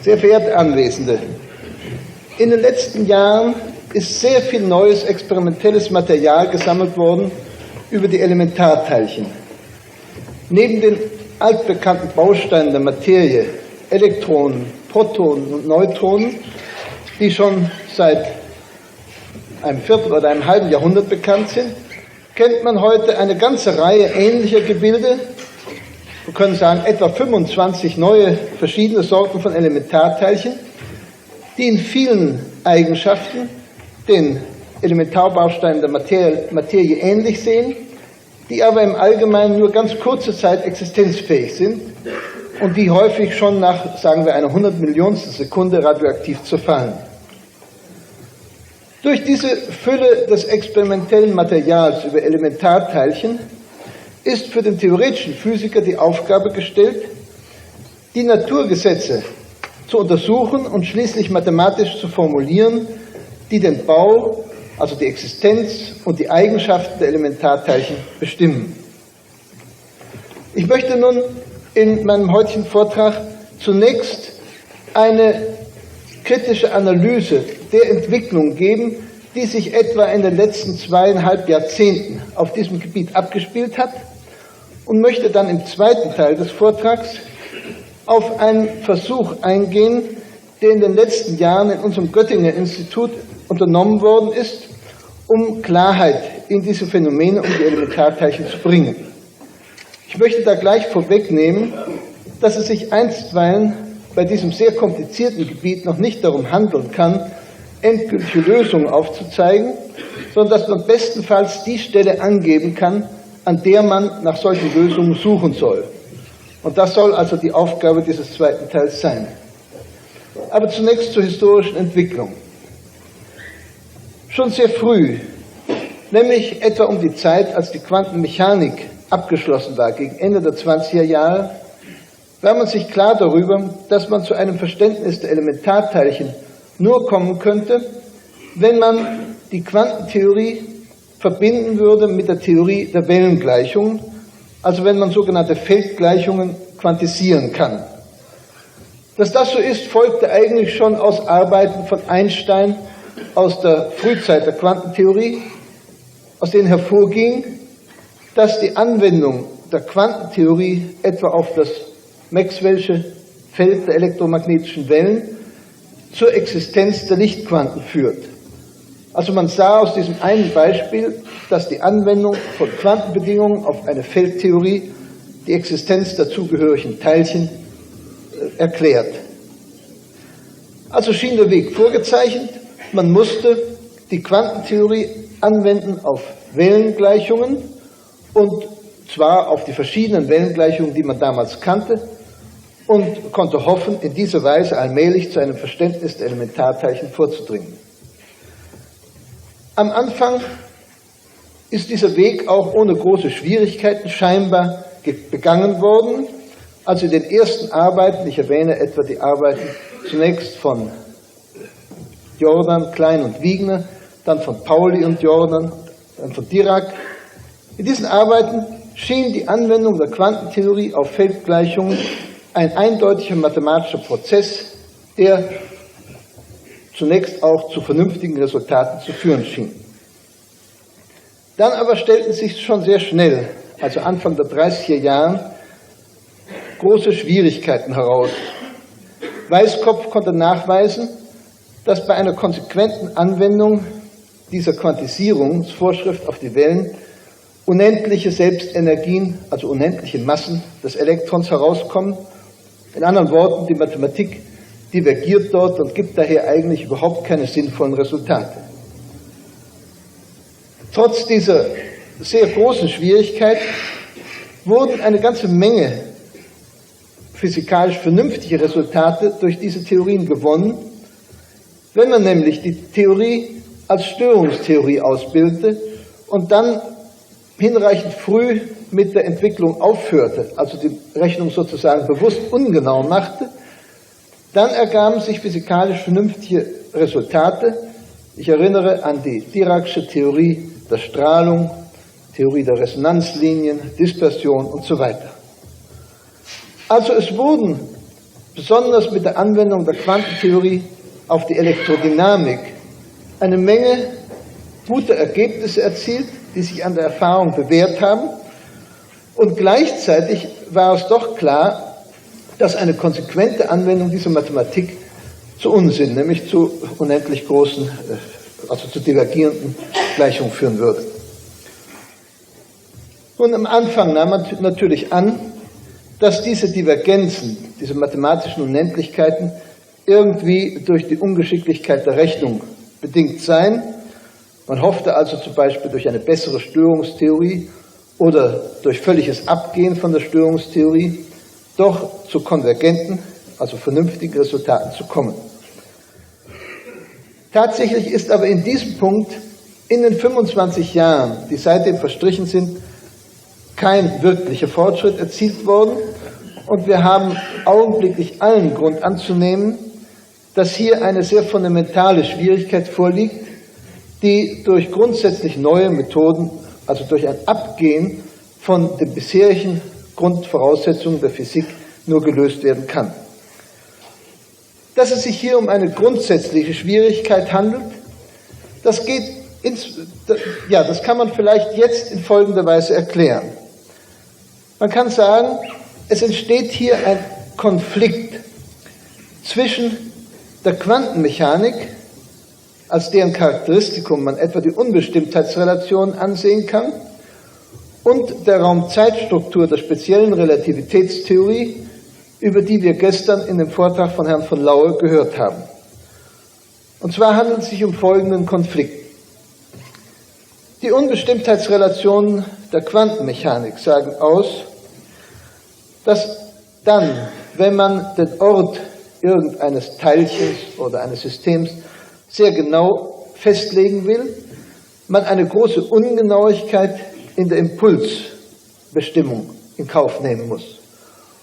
Sehr verehrte Anwesende, in den letzten Jahren ist sehr viel neues experimentelles Material gesammelt worden über die Elementarteilchen. Neben den altbekannten Bausteinen der Materie, Elektronen, Protonen und Neutronen, die schon seit einem Viertel oder einem halben Jahrhundert bekannt sind, kennt man heute eine ganze Reihe ähnlicher Gebilde. Wir können sagen, etwa 25 neue verschiedene Sorten von Elementarteilchen, die in vielen Eigenschaften den Elementarbausteinen der Materie ähnlich sehen, die aber im Allgemeinen nur ganz kurze Zeit existenzfähig sind und die häufig schon nach, sagen wir, einer 100-Millionstel Sekunde radioaktiv zerfallen. Durch diese Fülle des experimentellen Materials über Elementarteilchen ist für den theoretischen Physiker die Aufgabe gestellt, die Naturgesetze zu untersuchen und schließlich mathematisch zu formulieren, die den Bau, also die Existenz und die Eigenschaften der Elementarteilchen bestimmen. Ich möchte nun in meinem heutigen Vortrag zunächst eine kritische Analyse der Entwicklung geben, die sich etwa in den letzten 2,5 Jahrzehnten auf diesem Gebiet abgespielt hat, und möchte dann im zweiten Teil des Vortrags auf einen Versuch eingehen, der in den letzten Jahren in unserem Göttinger Institut unternommen worden ist, um Klarheit in diese Phänomene um die Elementarteilchen zu bringen. Ich möchte da gleich vorwegnehmen, dass es sich einstweilen bei diesem sehr komplizierten Gebiet noch nicht darum handeln kann, endgültige Lösungen aufzuzeigen, sondern dass man bestenfalls die Stelle angeben kann, an der man nach solchen Lösungen suchen soll. Und das soll also die Aufgabe dieses zweiten Teils sein. Aber zunächst zur historischen Entwicklung. Schon sehr früh, nämlich etwa um die Zeit, als die Quantenmechanik abgeschlossen war, gegen Ende der 20er Jahre, war man sich klar darüber, dass man zu einem Verständnis der Elementarteilchen nur kommen könnte, wenn man die Quantentheorie verbinden würde mit der Theorie der Wellengleichungen, also wenn man sogenannte Feldgleichungen quantisieren kann. Dass das so ist, folgte eigentlich schon aus Arbeiten von Einstein aus der Frühzeit der Quantentheorie, aus denen hervorging, dass die Anwendung der Quantentheorie etwa auf das Maxwell'sche Feld der elektromagnetischen Wellen zur Existenz der Lichtquanten führt. Also man sah aus diesem einen Beispiel, dass die Anwendung von Quantenbedingungen auf eine Feldtheorie die Existenz der zugehörigen Teilchen erklärt. Also schien der Weg vorgezeichnet, man musste die Quantentheorie anwenden auf Wellengleichungen, und zwar auf die verschiedenen Wellengleichungen, die man damals kannte, und konnte hoffen, in dieser Weise allmählich zu einem Verständnis der Elementarteilchen vorzudringen. Am Anfang ist dieser Weg auch ohne große Schwierigkeiten scheinbar begangen worden. Also in den ersten Arbeiten, ich erwähne etwa die Arbeiten zunächst von Jordan, Klein und Wigner, dann von Pauli und Jordan, dann von Dirac. In diesen Arbeiten schien die Anwendung der Quantentheorie auf Feldgleichungen ein eindeutiger mathematischer Prozess, der zunächst auch zu vernünftigen Resultaten zu führen schien. Dann aber stellten sich schon sehr schnell, also Anfang der 30er Jahre, große Schwierigkeiten heraus. Weisskopf konnte nachweisen, dass bei einer konsequenten Anwendung dieser Quantisierungsvorschrift auf die Wellen unendliche Selbstenergien, also unendliche Massen des Elektrons herauskommen. In anderen Worten, die Mathematik divergiert dort und gibt daher eigentlich überhaupt keine sinnvollen Resultate. Trotz dieser sehr großen Schwierigkeit wurden eine ganze Menge physikalisch vernünftige Resultate durch diese Theorien gewonnen, wenn man nämlich die Theorie als Störungstheorie ausbildete und dann hinreichend früh mit der Entwicklung aufhörte, also die Rechnung sozusagen bewusst ungenau machte, dann ergaben sich physikalisch vernünftige Resultate. Ich erinnere an die Diracsche Theorie der Strahlung, Theorie der Resonanzlinien, Dispersion und so weiter. Also es wurden besonders mit der Anwendung der Quantentheorie auf die Elektrodynamik eine Menge guter Ergebnisse erzielt, die sich an der Erfahrung bewährt haben. Und gleichzeitig war es doch klar, dass eine konsequente Anwendung dieser Mathematik zu Unsinn, nämlich zu unendlich großen, also zu divergierenden Gleichungen führen würde. Und am Anfang nahm man natürlich an, dass diese Divergenzen, diese mathematischen Unendlichkeiten irgendwie durch die Ungeschicklichkeit der Rechnung bedingt seien. Man hoffte also zum Beispiel durch eine bessere Störungstheorie oder durch völliges Abgehen von der Störungstheorie doch zu konvergenten, also vernünftigen Resultaten zu kommen. Tatsächlich ist aber in diesem Punkt in den 25 Jahren, die seitdem verstrichen sind, kein wirklicher Fortschritt erzielt worden, und wir haben augenblicklich allen Grund anzunehmen, dass hier eine sehr fundamentale Schwierigkeit vorliegt, die durch grundsätzlich neue Methoden, also durch ein Abgehen von den bisherigen Grundvoraussetzungen der Physik, nur gelöst werden kann. Dass es sich hier um eine grundsätzliche Schwierigkeit handelt, das kann man vielleicht jetzt in folgender Weise erklären. Man kann sagen, es entsteht hier ein Konflikt zwischen der Quantenmechanik, als deren Charakteristikum man etwa die Unbestimmtheitsrelation ansehen kann, und der Raum-Zeit-Struktur der speziellen Relativitätstheorie, über die wir gestern in dem Vortrag von Herrn von Laue gehört haben. Und zwar handelt es sich um folgenden Konflikt. Die Unbestimmtheitsrelationen der Quantenmechanik sagen aus, dass dann, wenn man den Ort irgendeines Teilchens oder eines Systems sehr genau festlegen will, man eine große Ungenauigkeit in der Impulsbestimmung in Kauf nehmen muss.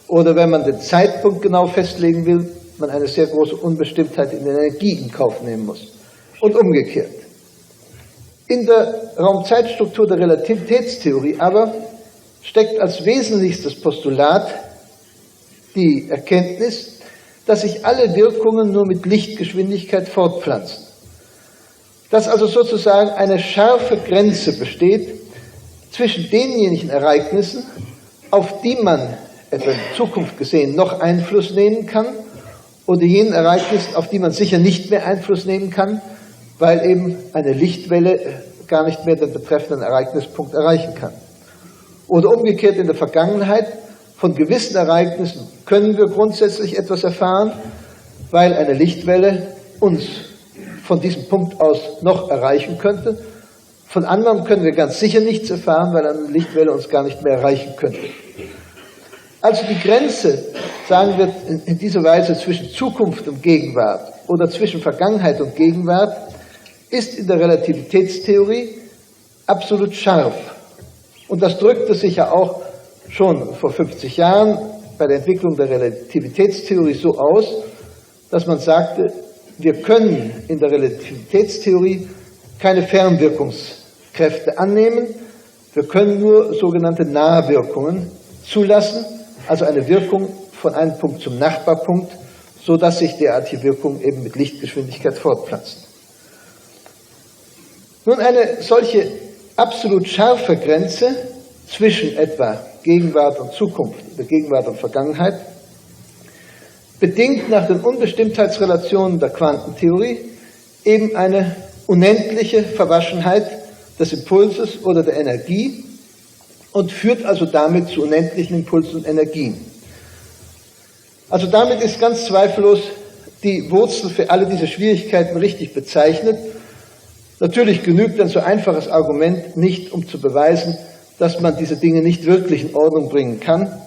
Oder wenn man den Zeitpunkt genau festlegen will, man eine sehr große Unbestimmtheit in der Energie in Kauf nehmen muss. Und umgekehrt. In der Raumzeitstruktur der Relativitätstheorie aber steckt als wesentlichstes Postulat die Erkenntnis, dass sich alle Wirkungen nur mit Lichtgeschwindigkeit fortpflanzen. Dass also sozusagen eine scharfe Grenze besteht zwischen denjenigen Ereignissen, auf die man etwa in Zukunft gesehen noch Einfluss nehmen kann, oder jenen Ereignissen, auf die man sicher nicht mehr Einfluss nehmen kann, weil eben eine Lichtwelle gar nicht mehr den betreffenden Ereignispunkt erreichen kann. Oder umgekehrt in der Vergangenheit, von gewissen Ereignissen können wir grundsätzlich etwas erfahren, weil eine Lichtwelle uns von diesem Punkt aus noch erreichen könnte. Von anderen können wir ganz sicher nichts erfahren, weil eine Lichtwelle uns gar nicht mehr erreichen könnte. Also die Grenze, sagen wir in dieser Weise, zwischen Zukunft und Gegenwart oder zwischen Vergangenheit und Gegenwart, ist in der Relativitätstheorie absolut scharf. Und das drückte sich ja auch schon vor 50 Jahren bei der Entwicklung der Relativitätstheorie so aus, dass man sagte, wir können in der Relativitätstheorie keine Fernwirkungskräfte annehmen, wir können nur sogenannte Nahwirkungen zulassen, also eine Wirkung von einem Punkt zum Nachbarpunkt, sodass sich derartige Wirkungen eben mit Lichtgeschwindigkeit fortpflanzen. Nun, eine solche absolut scharfe Grenze zwischen etwa Gegenwart und Zukunft oder Gegenwart und Vergangenheit bedingt nach den Unbestimmtheitsrelationen der Quantentheorie eben eine unendliche Verwaschenheit des Impulses oder der Energie und führt also damit zu unendlichen Impulsen und Energien. Also damit ist ganz zweifellos die Wurzel für alle diese Schwierigkeiten richtig bezeichnet. Natürlich genügt ein so einfaches Argument nicht, um zu beweisen, dass man diese Dinge nicht wirklich in Ordnung bringen kann.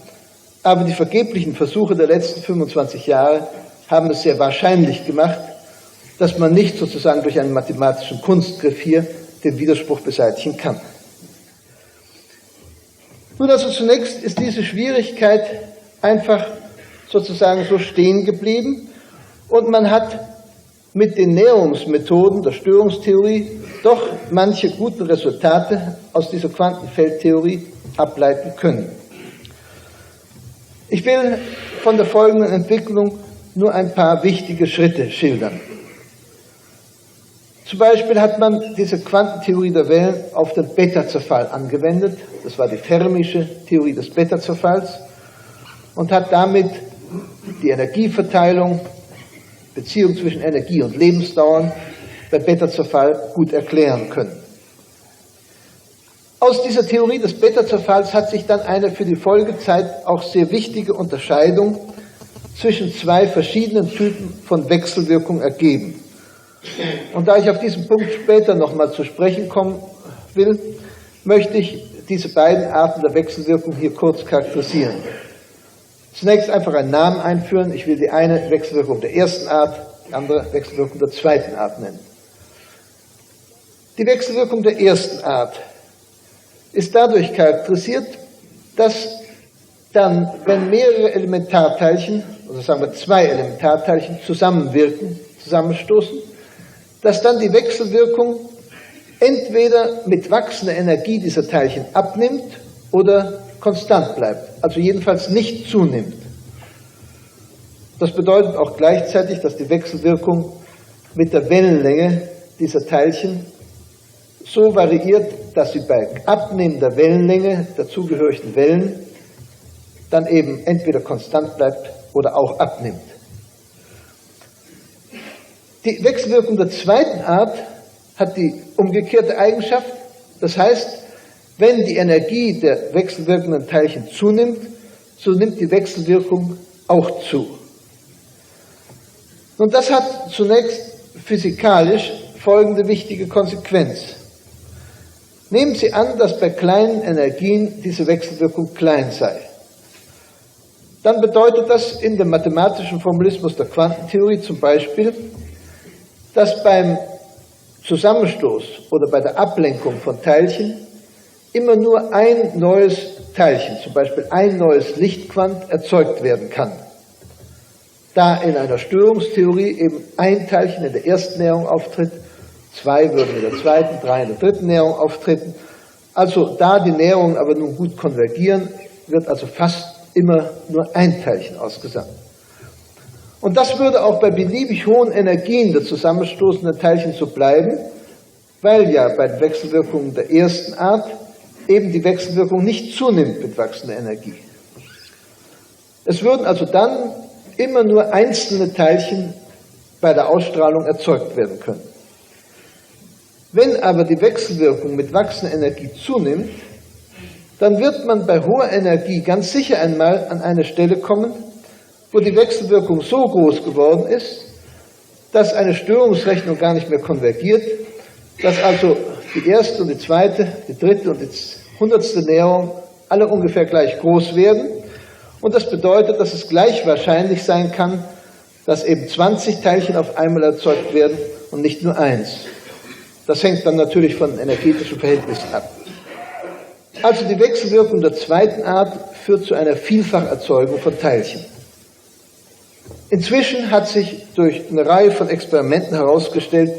Aber die vergeblichen Versuche der letzten 25 Jahre haben es sehr wahrscheinlich gemacht, dass man nicht sozusagen durch einen mathematischen Kunstgriff hier den Widerspruch beseitigen kann. Nun, also zunächst ist diese Schwierigkeit einfach sozusagen so stehen geblieben und man hat mit den Näherungsmethoden der Störungstheorie doch manche gute Resultate aus dieser Quantenfeldtheorie ableiten können. Ich will von der folgenden Entwicklung nur ein paar wichtige Schritte schildern. Zum Beispiel hat man diese Quantentheorie der Wellen auf den Beta-Zerfall angewendet. Das war die thermische Theorie des Beta-Zerfalls und hat damit die Energieverteilung, Beziehung zwischen Energie und Lebensdauern bei Beta-Zerfall gut erklären können. Aus dieser Theorie des Beta-Zerfalls hat sich dann eine für die Folgezeit auch sehr wichtige Unterscheidung zwischen zwei verschiedenen Typen von Wechselwirkung ergeben. Und da ich auf diesen Punkt später nochmal zu sprechen kommen will, möchte ich diese beiden Arten der Wechselwirkung hier kurz charakterisieren. Zunächst einfach einen Namen einführen. Ich will die eine Wechselwirkung der ersten Art, die andere Wechselwirkung der zweiten Art nennen. Die Wechselwirkung der ersten Art ist dadurch charakterisiert, dass dann, wenn mehrere Elementarteilchen, also sagen wir zwei Elementarteilchen, zusammenwirken, zusammenstoßen, dass dann die Wechselwirkung entweder mit wachsender Energie dieser Teilchen abnimmt oder konstant bleibt, also jedenfalls nicht zunimmt. Das bedeutet auch gleichzeitig, dass die Wechselwirkung mit der Wellenlänge dieser Teilchen so variiert, dass sie bei abnehmender Wellenlänge der zugehörigen Wellen dann eben entweder konstant bleibt oder auch abnimmt. Die Wechselwirkung der zweiten Art hat die umgekehrte Eigenschaft, das heißt, wenn die Energie der wechselwirkenden Teilchen zunimmt, so nimmt die Wechselwirkung auch zu. Und das hat zunächst physikalisch folgende wichtige Konsequenz. Nehmen Sie an, dass bei kleinen Energien diese Wechselwirkung klein sei. Dann bedeutet das in dem mathematischen Formalismus der Quantentheorie zum Beispiel, dass beim Zusammenstoß oder bei der Ablenkung von Teilchen immer nur ein neues Teilchen, zum Beispiel ein neues Lichtquant, erzeugt werden kann. Da in einer Störungstheorie eben ein Teilchen in der ersten Näherung auftritt, zwei würden in der zweiten, drei in der dritten Näherung auftreten. Also da die Näherungen aber nun gut konvergieren, wird also fast immer nur ein Teilchen ausgesandt. Und das würde auch bei beliebig hohen Energien der zusammenstoßenden Teilchen so bleiben, weil ja bei den Wechselwirkungen der ersten Art eben die Wechselwirkung nicht zunimmt mit wachsender Energie. Es würden also dann immer nur einzelne Teilchen bei der Ausstrahlung erzeugt werden können. Wenn aber die Wechselwirkung mit wachsender Energie zunimmt, dann wird man bei hoher Energie ganz sicher einmal an eine Stelle kommen, wo die Wechselwirkung so groß geworden ist, dass eine Störungsrechnung gar nicht mehr konvergiert, dass also die erste und die zweite, die dritte und die 100. Näherung alle ungefähr gleich groß werden. Und das bedeutet, dass es gleich wahrscheinlich sein kann, dass eben 20 Teilchen auf einmal erzeugt werden und nicht nur eins. Das hängt dann natürlich von energetischen Verhältnissen ab. Also die Wechselwirkung der zweiten Art führt zu einer Vielfacherzeugung von Teilchen. Inzwischen hat sich durch eine Reihe von Experimenten herausgestellt,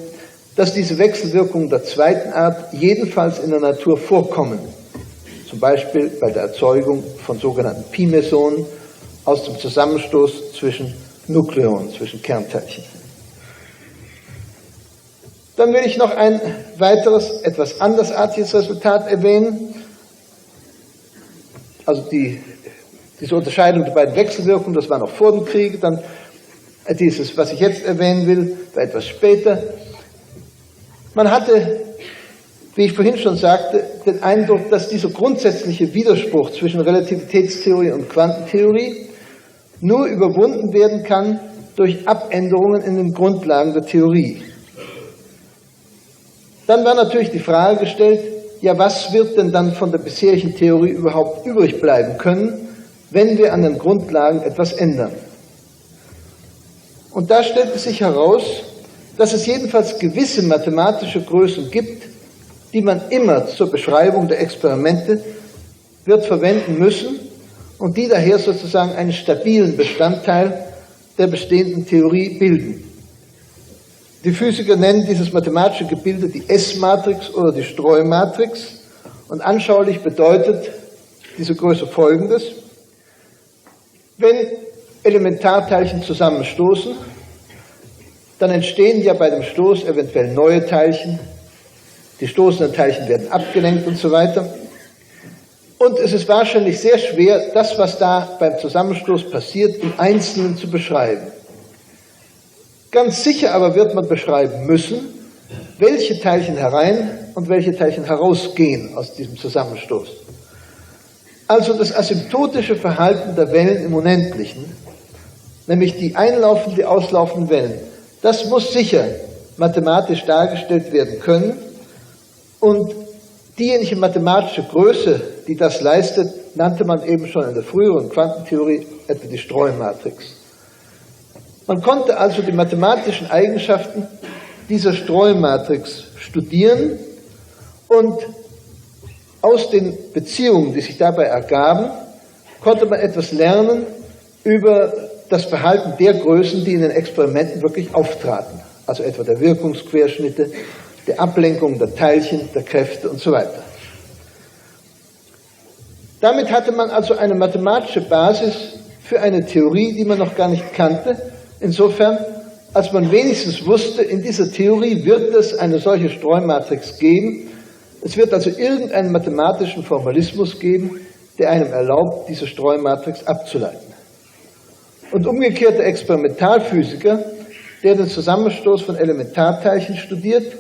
dass diese Wechselwirkungen der zweiten Art jedenfalls in der Natur vorkommen. Zum Beispiel bei der Erzeugung von sogenannten Pi-Mesonen aus dem Zusammenstoß zwischen Nukleonen, zwischen Kernteilchen. Dann will ich noch ein weiteres, etwas andersartiges Resultat erwähnen. Also diese Unterscheidung der beiden Wechselwirkungen, das war noch vor dem Krieg. Dann dieses, was ich jetzt erwähnen will, war etwas später. Man hatte, wie ich vorhin schon sagte, den Eindruck, dass dieser grundsätzliche Widerspruch zwischen Relativitätstheorie und Quantentheorie nur überwunden werden kann durch Abänderungen in den Grundlagen der Theorie. Dann war natürlich die Frage gestellt, ja, was wird denn dann von der bisherigen Theorie überhaupt übrig bleiben können, wenn wir an den Grundlagen etwas ändern? Und da stellte sich heraus, dass es jedenfalls gewisse mathematische Größen gibt, die man immer zur Beschreibung der Experimente wird verwenden müssen und die daher sozusagen einen stabilen Bestandteil der bestehenden Theorie bilden. Die Physiker nennen dieses mathematische Gebilde die S-Matrix oder die Streumatrix und anschaulich bedeutet diese Größe Folgendes. Wenn Elementarteilchen zusammenstoßen, dann entstehen ja bei dem Stoß eventuell neue Teilchen, die stoßenden Teilchen werden abgelenkt und so weiter. Und es ist wahrscheinlich sehr schwer, das, was da beim Zusammenstoß passiert, im Einzelnen zu beschreiben. Ganz sicher aber wird man beschreiben müssen, welche Teilchen herein und welche Teilchen herausgehen aus diesem Zusammenstoß. Also das asymptotische Verhalten der Wellen im Unendlichen, nämlich die einlaufenden, die auslaufenden Wellen, das muss sicher mathematisch dargestellt werden können. Und diejenige mathematische Größe, die das leistet, nannte man eben schon in der früheren Quantentheorie etwa die Streumatrix. Man konnte also die mathematischen Eigenschaften dieser Streumatrix studieren und aus den Beziehungen, die sich dabei ergaben, konnte man etwas lernen über das Verhalten der Größen, die in den Experimenten wirklich auftraten. Also etwa der Wirkungsquerschnitte, der Ablenkung der Teilchen, der Kräfte und so weiter. Damit hatte man also eine mathematische Basis für eine Theorie, die man noch gar nicht kannte. Insofern, als man wenigstens wusste, in dieser Theorie wird es eine solche Streumatrix geben. Es wird also irgendeinen mathematischen Formalismus geben, der einem erlaubt, diese Streumatrix abzuleiten. Und umgekehrt der Experimentalphysiker, der den Zusammenstoß von Elementarteilchen studiert,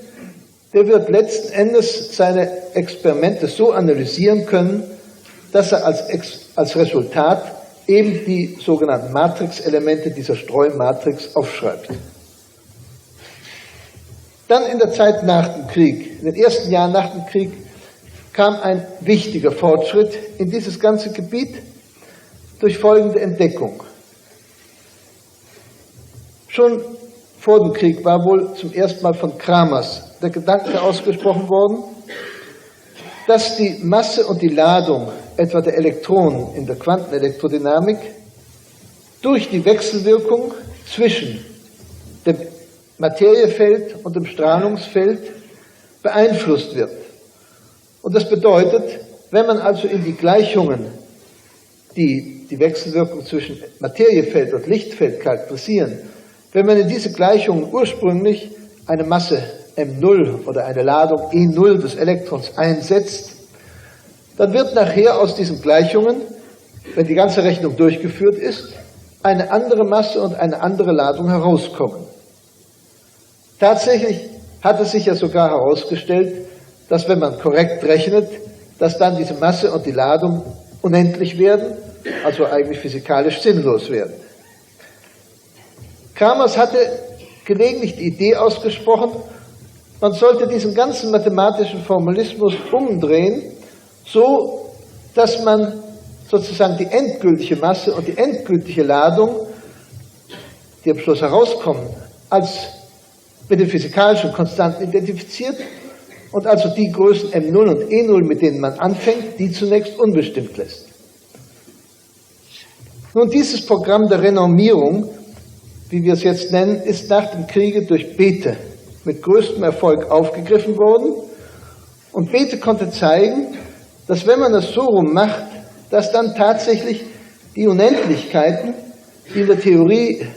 der wird letzten Endes seine Experimente so analysieren können, dass er als Resultat eben die sogenannten Matrixelemente dieser Streumatrix aufschreibt. Dann in der Zeit nach dem Krieg, in den ersten Jahren nach dem Krieg, kam ein wichtiger Fortschritt in dieses ganze Gebiet durch folgende Entdeckung. Schon vor dem Krieg war wohl zum ersten Mal von Kramers der Gedanke ausgesprochen worden, dass die Masse und die Ladung etwa der Elektronen in der Quantenelektrodynamik durch die Wechselwirkung zwischen dem Materiefeld und dem Strahlungsfeld beeinflusst wird. Und das bedeutet, wenn man also in die Gleichungen, die die Wechselwirkung zwischen Materiefeld und Lichtfeld charakterisieren, wenn man in diese Gleichungen ursprünglich eine Masse m0 oder eine Ladung E0 des Elektrons einsetzt, dann wird nachher aus diesen Gleichungen, wenn die ganze Rechnung durchgeführt ist, eine andere Masse und eine andere Ladung herauskommen. Tatsächlich hat es sich ja sogar herausgestellt, dass wenn man korrekt rechnet, dass dann diese Masse und die Ladung unendlich werden, also eigentlich physikalisch sinnlos werden. Kramers hatte gelegentlich die Idee ausgesprochen, man sollte diesen ganzen mathematischen Formalismus umdrehen, so dass man sozusagen die endgültige Masse und die endgültige Ladung, die am Schluss herauskommen, als mit den physikalischen Konstanten identifiziert und also die Größen m0 und e0, mit denen man anfängt, die zunächst unbestimmt lässt. Nun, dieses Programm der Renommierung, wie wir es jetzt nennen, ist nach dem Kriege durch Bethe mit größtem Erfolg aufgegriffen worden. Und Bethe konnte zeigen, dass wenn man es so rum macht, dass dann tatsächlich die Unendlichkeiten, die in der Theorie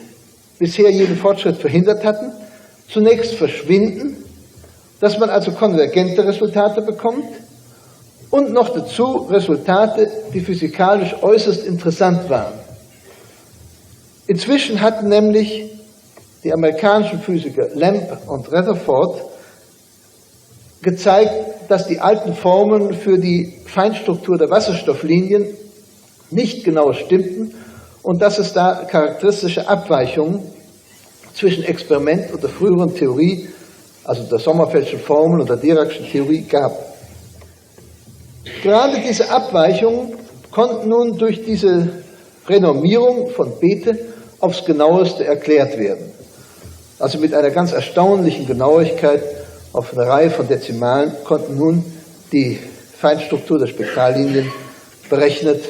bisher jeden Fortschritt verhindert hatten, zunächst verschwinden, dass man also konvergente Resultate bekommt und noch dazu Resultate, die physikalisch äußerst interessant waren. Inzwischen hatten nämlich die amerikanischen Physiker Lamb und Rutherford gezeigt, dass die alten Formeln für die Feinstruktur der Wasserstofflinien nicht genau stimmten und dass es da charakteristische Abweichungen zwischen Experiment und der früheren Theorie, also der Sommerfeld'schen Formel und der Dirac'schen Theorie, gab. Gerade diese Abweichungen konnten nun durch diese Renommierung von Bethe aufs Genaueste erklärt werden. Also mit einer ganz erstaunlichen Genauigkeit auf eine Reihe von Dezimalen konnten nun die Feinstruktur der Spektrallinien berechnet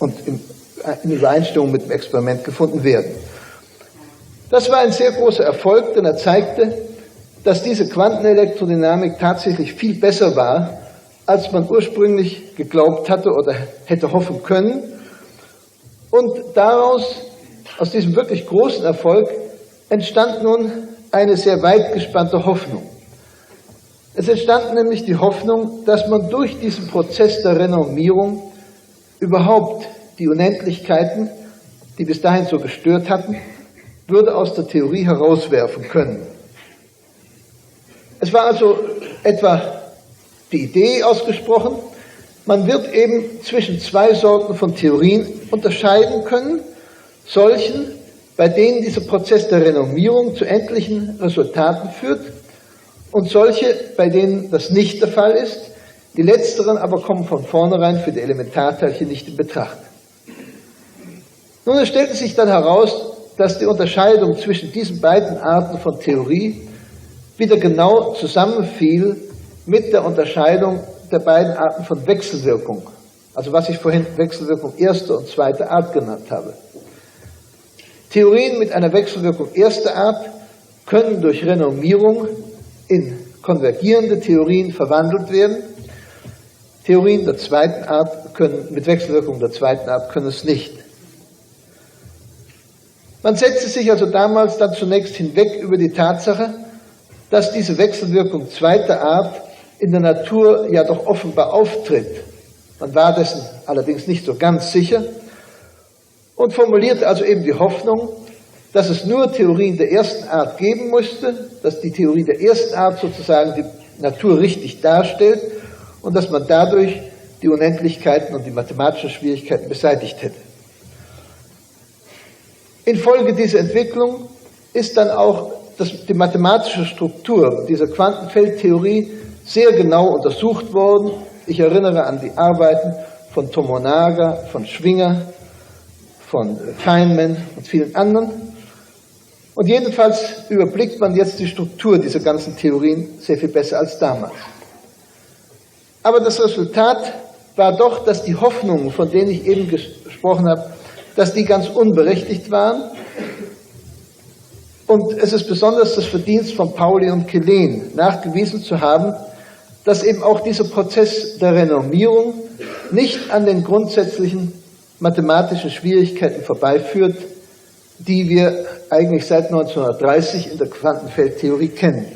und in Übereinstimmung mit dem Experiment gefunden werden. Das war ein sehr großer Erfolg, denn er zeigte, dass diese Quantenelektrodynamik tatsächlich viel besser war, als man ursprünglich geglaubt hatte oder hätte hoffen können. Und aus diesem wirklich großen Erfolg, entstand nun eine sehr weit gespannte Hoffnung. Es entstand nämlich die Hoffnung, dass man durch diesen Prozess der Renommierung überhaupt die Unendlichkeiten, die bis dahin so gestört hatten, würde aus der Theorie herauswerfen können. Es war also etwa die Idee ausgesprochen, man wird eben zwischen zwei Sorten von Theorien unterscheiden können, solchen, bei denen dieser Prozess der Renommierung zu endlichen Resultaten führt, und solche, bei denen das nicht der Fall ist. Die letzteren aber kommen von vornherein für die Elementarteilchen nicht in Betracht. Nun, es stellte sich dann heraus, dass die Unterscheidung zwischen diesen beiden Arten von Theorie wieder genau zusammenfiel mit der Unterscheidung der beiden Arten von Wechselwirkung, also was ich vorhin Wechselwirkung erster und zweiter Art genannt habe. Theorien mit einer Wechselwirkung erster Art können durch Renommierung in konvergierende Theorien verwandelt werden. Theorien der zweiten Art mit Wechselwirkung der zweiten Art können es nicht. Man setzte sich also damals dann zunächst hinweg über die Tatsache, dass diese Wechselwirkung zweiter Art in der Natur ja doch offenbar auftritt. Man war dessen allerdings nicht so ganz sicher und formulierte also eben die Hoffnung, dass es nur Theorien der ersten Art geben musste, dass die Theorie der ersten Art sozusagen die Natur richtig darstellt und dass man dadurch die Unendlichkeiten und die mathematischen Schwierigkeiten beseitigt hätte. Infolge dieser Entwicklung ist dann auch die mathematische Struktur dieser Quantenfeldtheorie sehr genau untersucht worden. Ich erinnere an die Arbeiten von Tomonaga, von Schwinger, von Feynman und vielen anderen. Und jedenfalls überblickt man jetzt die Struktur dieser ganzen Theorien sehr viel besser als damals. Aber das Resultat war doch, dass die Hoffnungen, von denen ich eben gesprochen habe, dass die ganz unberechtigt waren. Und es ist besonders das Verdienst von Pauli und Quellén, nachgewiesen zu haben, dass eben auch dieser Prozess der Renommierung nicht an den grundsätzlichen mathematischen Schwierigkeiten vorbeiführt, die wir eigentlich seit 1930 in der Quantenfeldtheorie kennen.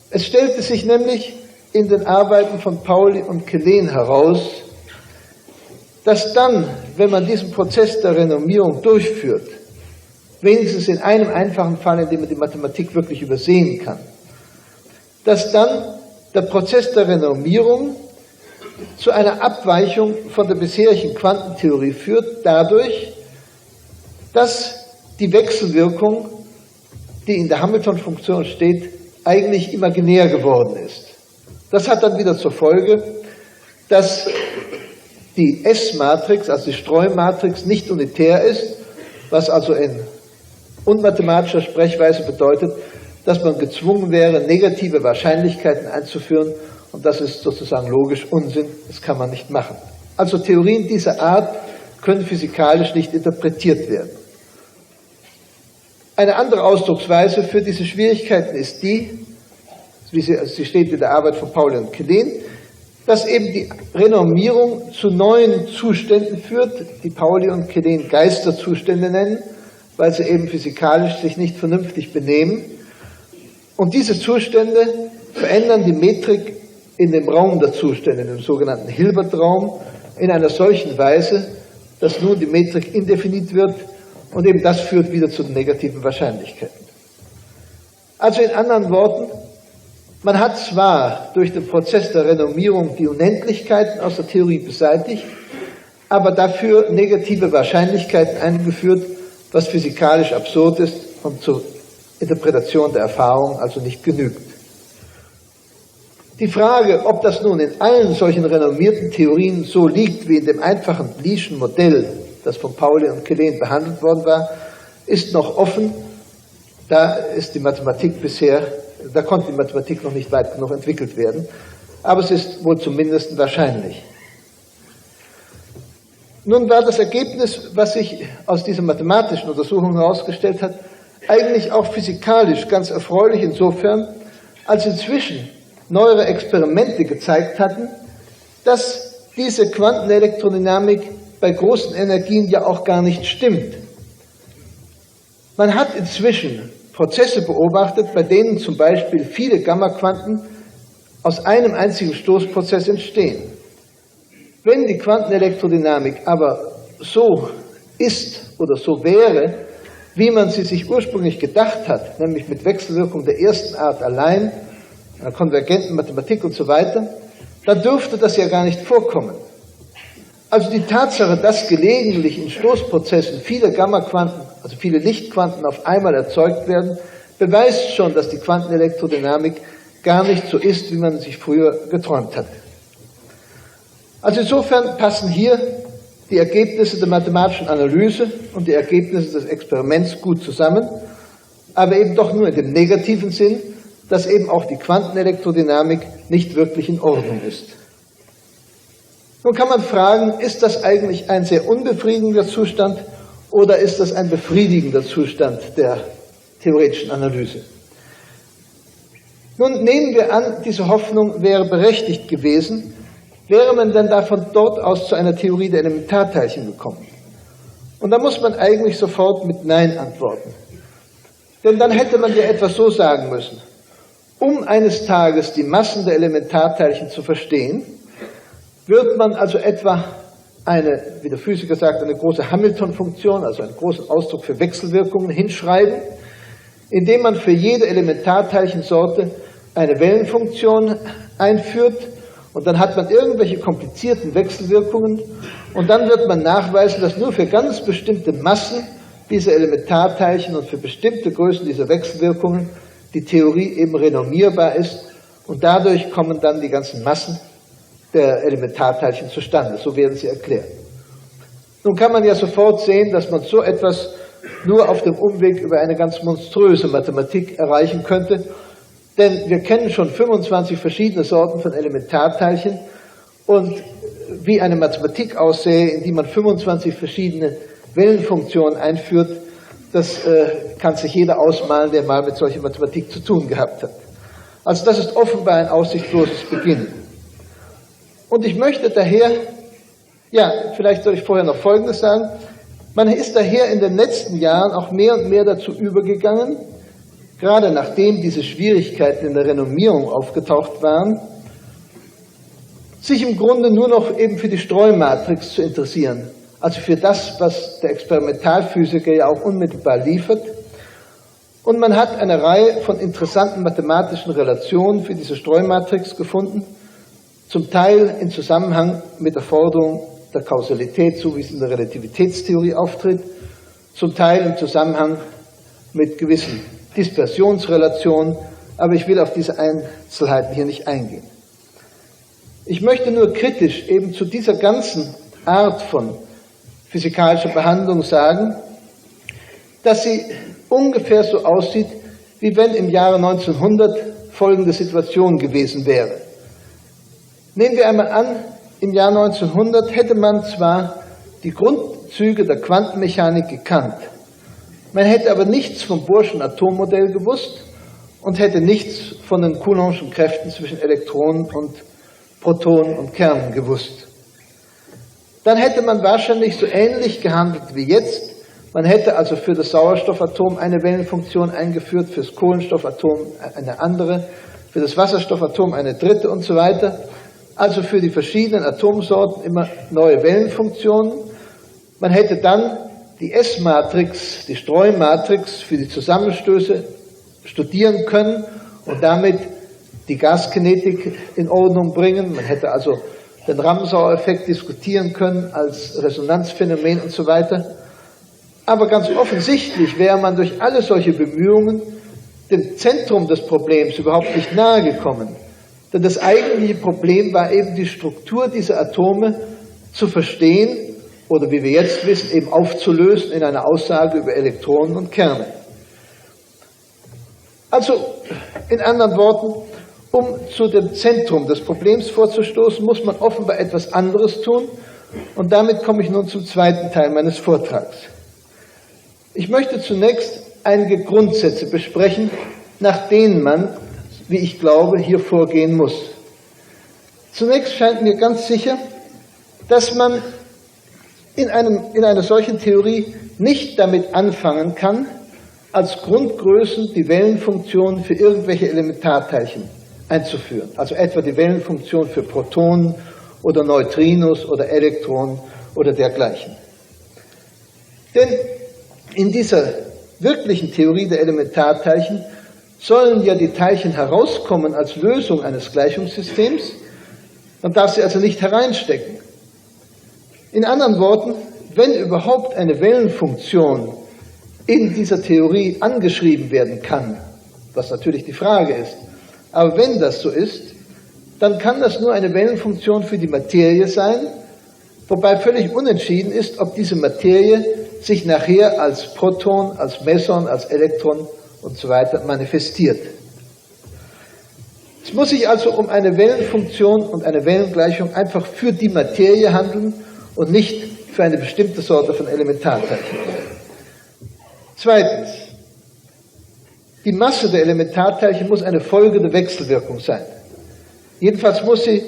Es stellte sich nämlich in den Arbeiten von Pauli und Quellén heraus, dass dann, wenn man diesen Prozess der Renommierung durchführt, wenigstens in einem einfachen Fall, in dem man die Mathematik wirklich übersehen kann, dass dann der Prozess der Renommierung zu einer Abweichung von der bisherigen Quantentheorie führt, dadurch, dass die Wechselwirkung, die in der Hamilton-Funktion steht, eigentlich imaginär geworden ist. Das hat dann wieder zur Folge, dass die S-Matrix, also die Streumatrix, nicht unitär ist, was also in unmathematischer Sprechweise bedeutet, dass man gezwungen wäre, negative Wahrscheinlichkeiten einzuführen, und das ist sozusagen logisch Unsinn, das kann man nicht machen. Also Theorien dieser Art können physikalisch nicht interpretiert werden. Eine andere Ausdrucksweise für diese Schwierigkeiten ist die, wie sie steht in der Arbeit von Pauli und Quellén, dass eben die Renommierung zu neuen Zuständen führt, die Pauli und Quellén Geisterzustände nennen, weil sie eben physikalisch sich nicht vernünftig benehmen. Und diese Zustände verändern die Metrik in dem Raum der Zustände, in dem sogenannten Hilbert-Raum, in einer solchen Weise, dass nun die Metrik indefinit wird und eben das führt wieder zu den negativen Wahrscheinlichkeiten. Also in anderen Worten, man hat zwar durch den Prozess der Renommierung die Unendlichkeiten aus der Theorie beseitigt, aber dafür negative Wahrscheinlichkeiten eingeführt, was physikalisch absurd ist und zur Interpretation der Erfahrung also nicht genügt. Die Frage, ob das nun in allen solchen renommierten Theorien so liegt wie in dem einfachen Lieschen Modell, das von Pauli und Quellén behandelt worden war, ist noch offen. Da konnte die Mathematik noch nicht weit genug entwickelt werden, aber es ist wohl zumindest wahrscheinlich. Nun war das Ergebnis, was sich aus dieser mathematischen Untersuchung herausgestellt hat, eigentlich auch physikalisch ganz erfreulich insofern, als inzwischen neuere Experimente gezeigt hatten, dass diese Quantenelektrodynamik bei großen Energien ja auch gar nicht stimmt. Man hat inzwischen Prozesse beobachtet, bei denen zum Beispiel viele Gammaquanten aus einem einzigen Stoßprozess entstehen. Wenn die Quantenelektrodynamik aber so ist oder so wäre, wie man sie sich ursprünglich gedacht hat, nämlich mit Wechselwirkung der ersten Art allein, einer konvergenten Mathematik und so weiter, dann dürfte das ja gar nicht vorkommen. Also die Tatsache, dass gelegentlich in Stoßprozessen viele Gammaquanten, also viele Lichtquanten auf einmal erzeugt werden, beweist schon, dass die Quantenelektrodynamik gar nicht so ist, wie man sich früher geträumt hat. Also insofern passen hier die Ergebnisse der mathematischen Analyse und die Ergebnisse des Experiments gut zusammen, aber eben doch nur in dem negativen Sinn, dass eben auch die Quantenelektrodynamik nicht wirklich in Ordnung ist. Nun kann man fragen, ist das eigentlich ein sehr unbefriedigender Zustand oder ist das ein befriedigender Zustand der theoretischen Analyse? Nun nehmen wir an, diese Hoffnung wäre berechtigt gewesen, wäre man denn da von dort aus zu einer Theorie der Elementarteilchen gekommen? Und da muss man eigentlich sofort mit Nein antworten. Denn dann hätte man ja etwas so sagen müssen: Um eines Tages die Massen der Elementarteilchen zu verstehen, wird man also etwa eine, wie der Physiker sagt, eine große Hamilton-Funktion, also einen großen Ausdruck für Wechselwirkungen, hinschreiben, indem man für jede Elementarteilchensorte eine Wellenfunktion einführt, und dann hat man irgendwelche komplizierten Wechselwirkungen, und dann wird man nachweisen, dass nur für ganz bestimmte Massen dieser Elementarteilchen und für bestimmte Größen dieser Wechselwirkungen die Theorie eben renommierbar ist, und dadurch kommen dann die ganzen Massen der Elementarteilchen zustande. So werden sie erklärt. Nun kann man ja sofort sehen, dass man so etwas nur auf dem Umweg über eine ganz monströse Mathematik erreichen könnte, denn wir kennen schon 25 verschiedene Sorten von Elementarteilchen, und wie eine Mathematik aussähe, in die man 25 verschiedene Wellenfunktionen einführt, das kann sich jeder ausmalen, der mal mit solcher Mathematik zu tun gehabt hat. Also das ist offenbar ein aussichtsloses Beginnen. Und ich möchte daher, ja, vielleicht soll ich vorher noch Folgendes sagen: Man ist daher in den letzten Jahren auch mehr und mehr dazu übergegangen, gerade nachdem diese Schwierigkeiten in der Renommierung aufgetaucht waren, sich im Grunde nur noch eben für die Streumatrix zu interessieren. Also für das, was der Experimentalphysiker ja auch unmittelbar liefert. Und man hat eine Reihe von interessanten mathematischen Relationen für diese Streumatrix gefunden, zum Teil in Zusammenhang mit der Forderung der Kausalität, so wie es in der Relativitätstheorie auftritt, zum Teil im Zusammenhang mit gewissen Dispersionsrelationen, aber ich will auf diese Einzelheiten hier nicht eingehen. Ich möchte nur kritisch eben zu dieser ganzen Art von physikalischer Behandlung sagen, dass sie ungefähr so aussieht, wie wenn im Jahre 1900 folgende Situation gewesen wäre. Nehmen wir einmal an, im Jahr 1900 hätte man zwar die Grundzüge der Quantenmechanik gekannt, man hätte aber nichts vom Bohrschen Atommodell gewusst und hätte nichts von den Coulombschen Kräften zwischen Elektronen und Protonen und Kernen gewusst. Dann hätte man wahrscheinlich so ähnlich gehandelt wie jetzt. Man hätte also für das Sauerstoffatom eine Wellenfunktion eingeführt, für das Kohlenstoffatom eine andere, für das Wasserstoffatom eine dritte und so weiter. Also für die verschiedenen Atomsorten immer neue Wellenfunktionen. Man hätte dann die S-Matrix, die Streumatrix für die Zusammenstöße studieren können und damit die Gaskinetik in Ordnung bringen. Man hätte also den Ramsauer-Effekt diskutieren können als Resonanzphänomen und so weiter. Aber ganz offensichtlich wäre man durch alle solche Bemühungen dem Zentrum des Problems überhaupt nicht nahe gekommen. Denn das eigentliche Problem war eben die Struktur dieser Atome zu verstehen oder, wie wir jetzt wissen, eben aufzulösen in einer Aussage über Elektronen und Kerne. Also, in anderen Worten, um zu dem Zentrum des Problems vorzustoßen, muss man offenbar etwas anderes tun. Und damit komme ich nun zum zweiten Teil meines Vortrags. Ich möchte zunächst einige Grundsätze besprechen, nach denen man, wie ich glaube, hier vorgehen muss. Zunächst scheint mir ganz sicher, dass man in einer solchen Theorie nicht damit anfangen kann, als Grundgrößen die Wellenfunktion für irgendwelche Elementarteilchen einzuführen. Also etwa die Wellenfunktion für Protonen oder Neutrinos oder Elektronen oder dergleichen. Denn in dieser wirklichen Theorie der Elementarteilchen sollen ja die Teilchen herauskommen als Lösung eines Gleichungssystems. Man darf sie also nicht hereinstecken. In anderen Worten, wenn überhaupt eine Wellenfunktion in dieser Theorie angeschrieben werden kann, was natürlich die Frage ist, aber wenn das so ist, dann kann das nur eine Wellenfunktion für die Materie sein, wobei völlig unentschieden ist, ob diese Materie sich nachher als Proton, als Meson, als Elektron und so weiter manifestiert. Es muss sich also um eine Wellenfunktion und eine Wellengleichung einfach für die Materie handeln und nicht für eine bestimmte Sorte von Elementarteilchen. Zweitens, die Masse der Elementarteilchen muss eine Folge der Wechselwirkung sein. Jedenfalls muss sie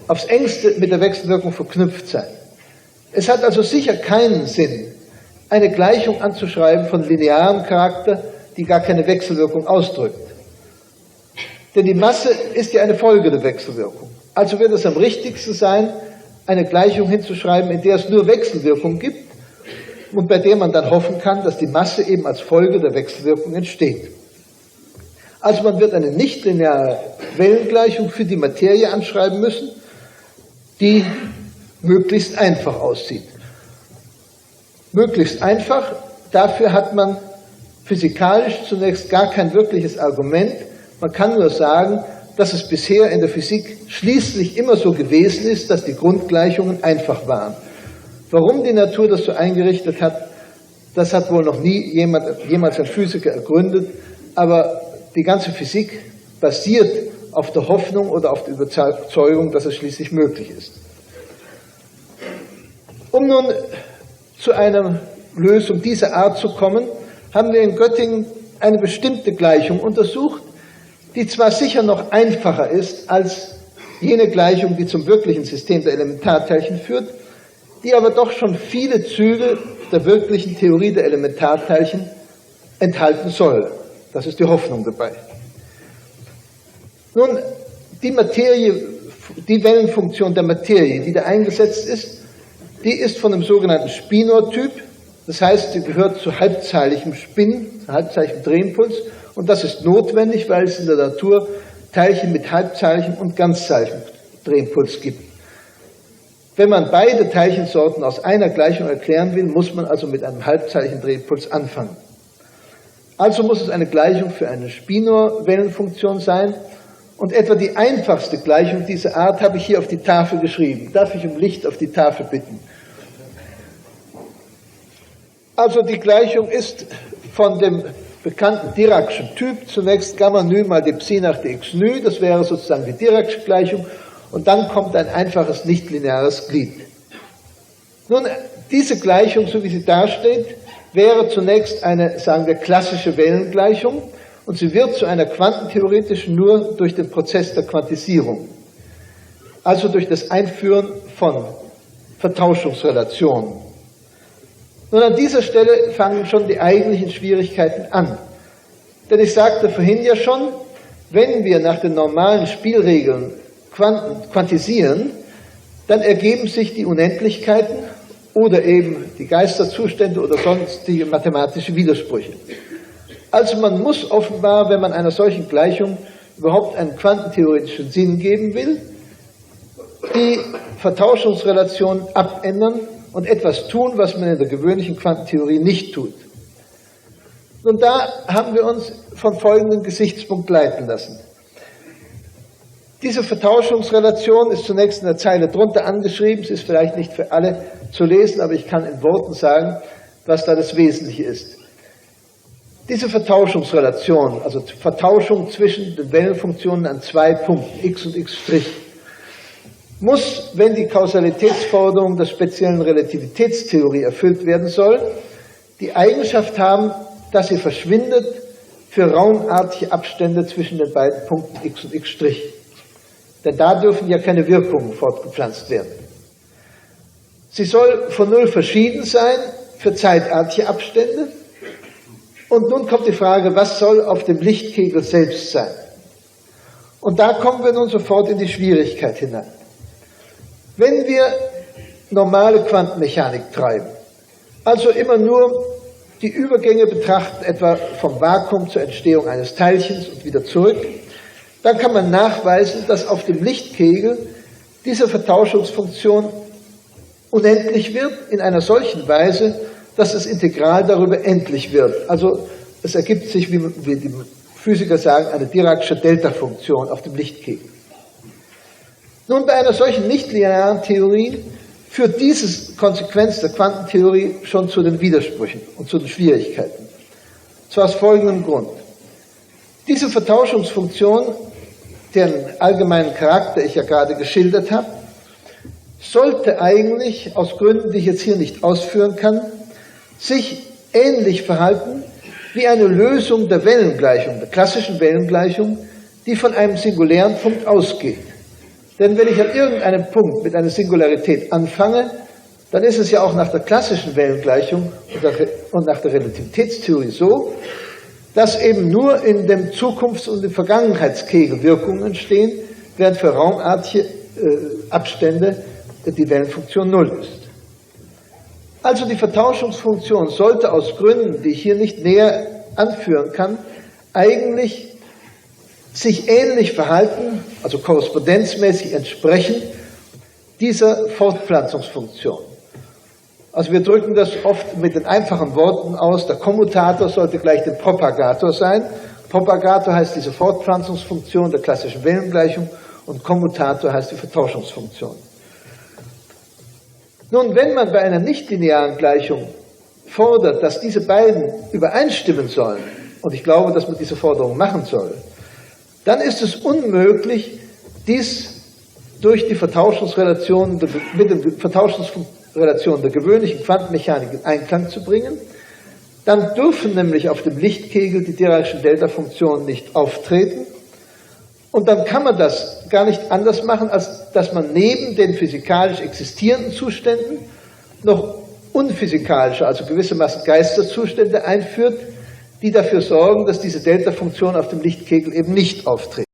aufs engste mit der Wechselwirkung verknüpft sein. Es hat also sicher keinen Sinn, eine Gleichung anzuschreiben von linearem Charakter, die gar keine Wechselwirkung ausdrückt. Denn die Masse ist ja eine Folge der Wechselwirkung. Also wird es am richtigsten sein, eine Gleichung hinzuschreiben, in der es nur Wechselwirkung gibt und bei der man dann hoffen kann, dass die Masse eben als Folge der Wechselwirkung entsteht. Also man wird eine nichtlineare Wellengleichung für die Materie anschreiben müssen, die möglichst einfach aussieht. Möglichst einfach, dafür hat man physikalisch zunächst gar kein wirkliches Argument. Man kann nur sagen, dass es bisher in der Physik schließlich immer so gewesen ist, dass die Grundgleichungen einfach waren. Warum die Natur das so eingerichtet hat, das hat wohl noch nie jemals ein Physiker ergründet, aber die ganze Physik basiert auf der Hoffnung oder auf der Überzeugung, dass es schließlich möglich ist. Um nun zu einer Lösung dieser Art zu kommen, haben wir in Göttingen eine bestimmte Gleichung untersucht, die zwar sicher noch einfacher ist als jene Gleichung, die zum wirklichen System der Elementarteilchen führt, die aber doch schon viele Züge der wirklichen Theorie der Elementarteilchen enthalten soll. Das ist die Hoffnung dabei. Nun, die Wellenfunktion der Materie, die da eingesetzt ist, die ist von dem sogenannten Spinor-Typ. Das heißt, sie gehört zu halbzahligem Spin, halbzahligem Drehimpuls. Und das ist notwendig, weil es in der Natur Teilchen mit halbzahligem und ganzzahligem Drehimpuls gibt. Wenn man beide Teilchensorten aus einer Gleichung erklären will, muss man also mit einem halbzahligen Drehimpuls anfangen. Also muss es eine Gleichung für eine Spinor-Wellenfunktion sein. Und etwa die einfachste Gleichung dieser Art habe ich hier auf die Tafel geschrieben. Darf ich um Licht auf die Tafel bitten? Also die Gleichung ist von dem bekannten Dirac'schen Typ. Zunächst Gamma νmal die Psi nach dx ν, das wäre sozusagen die Dirac'sche Gleichung. Und dann kommt ein einfaches nichtlineares Glied. Nun, diese Gleichung, so wie sie dasteht, wäre zunächst eine, sagen wir, klassische Wellengleichung. Und sie wird zu einer quantentheoretischen nur durch den Prozess der Quantisierung. Also durch das Einführen von Vertauschungsrelationen. Nun, an dieser Stelle fangen schon die eigentlichen Schwierigkeiten an. Denn ich sagte vorhin ja schon, wenn wir nach den normalen Spielregeln quantisieren, dann ergeben sich die Unendlichkeiten oder eben die Geisterzustände oder sonstige mathematische Widersprüche. Also man muss offenbar, wenn man einer solchen Gleichung überhaupt einen quantentheoretischen Sinn geben will, die Vertauschungsrelation abändern und etwas tun, was man in der gewöhnlichen Quantentheorie nicht tut. Nun, da haben wir uns von folgendem Gesichtspunkt leiten lassen. Diese Vertauschungsrelation ist zunächst in der Zeile drunter angeschrieben. Es ist vielleicht nicht für alle zu lesen, aber ich kann in Worten sagen, was da das Wesentliche ist. Diese Vertauschungsrelation, also Vertauschung zwischen den Wellenfunktionen an zwei Punkten, x und x', muss, wenn die Kausalitätsforderung der speziellen Relativitätstheorie erfüllt werden soll, die Eigenschaft haben, dass sie verschwindet für raumartige Abstände zwischen den beiden Punkten x und x'. Denn da dürfen ja keine Wirkungen fortgepflanzt werden. Sie soll von Null verschieden sein für zeitartige Abstände. Und nun kommt die Frage, was soll auf dem Lichtkegel selbst sein? Und da kommen wir nun sofort in die Schwierigkeit hinein. Wenn wir normale Quantenmechanik treiben, also immer nur die Übergänge betrachten, etwa vom Vakuum zur Entstehung eines Teilchens und wieder zurück, dann kann man nachweisen, dass auf dem Lichtkegel diese Vertauschungsfunktion unendlich wird, in einer solchen Weise, dass das Integral darüber endlich wird. Also es ergibt sich, wie die Physiker sagen, eine Diracsche Delta-Funktion auf dem Lichtkegel. Nun, bei einer solchen nichtlinearen Theorie führt diese Konsequenz der Quantentheorie schon zu den Widersprüchen und zu den Schwierigkeiten. Zwar aus folgendem Grund. Diese Vertauschungsfunktion, deren allgemeinen Charakter ich ja gerade geschildert habe, sollte eigentlich, aus Gründen, die ich jetzt hier nicht ausführen kann, sich ähnlich verhalten wie eine Lösung der Wellengleichung, der klassischen Wellengleichung, die von einem singulären Punkt ausgeht. Denn wenn ich an irgendeinem Punkt mit einer Singularität anfange, dann ist es ja auch nach der klassischen Wellengleichung und nach der Relativitätstheorie so, dass eben nur in dem Zukunfts- und dem Vergangenheitskegel Wirkungen entstehen, während für raumartige Abstände die Wellenfunktion Null ist. Also die Vertauschungsfunktion sollte aus Gründen, die ich hier nicht näher anführen kann, eigentlich sich ähnlich verhalten, also korrespondenzmäßig entsprechen dieser Fortpflanzungsfunktion. Also wir drücken das oft mit den einfachen Worten aus, der Kommutator sollte gleich dem Propagator sein. Propagator heißt diese Fortpflanzungsfunktion der klassischen Wellengleichung und Kommutator heißt die Vertauschungsfunktion. Nun, wenn man bei einer nichtlinearen Gleichung fordert, dass diese beiden übereinstimmen sollen, und ich glaube, dass man diese Forderung machen soll, dann ist es unmöglich, dies durch die Vertauschungsrelation mit den Vertauschungsrelationen der gewöhnlichen Quantenmechanik in Einklang zu bringen. Dann dürfen nämlich auf dem Lichtkegel die Dirac'schen Delta-Funktionen nicht auftreten. Und dann kann man das gar nicht anders machen, als dass man neben den physikalisch existierenden Zuständen noch unphysikalische, also gewissermaßen Geisterzustände einführt, die dafür sorgen, dass diese Delta-Funktionen auf dem Lichtkegel eben nicht auftreten.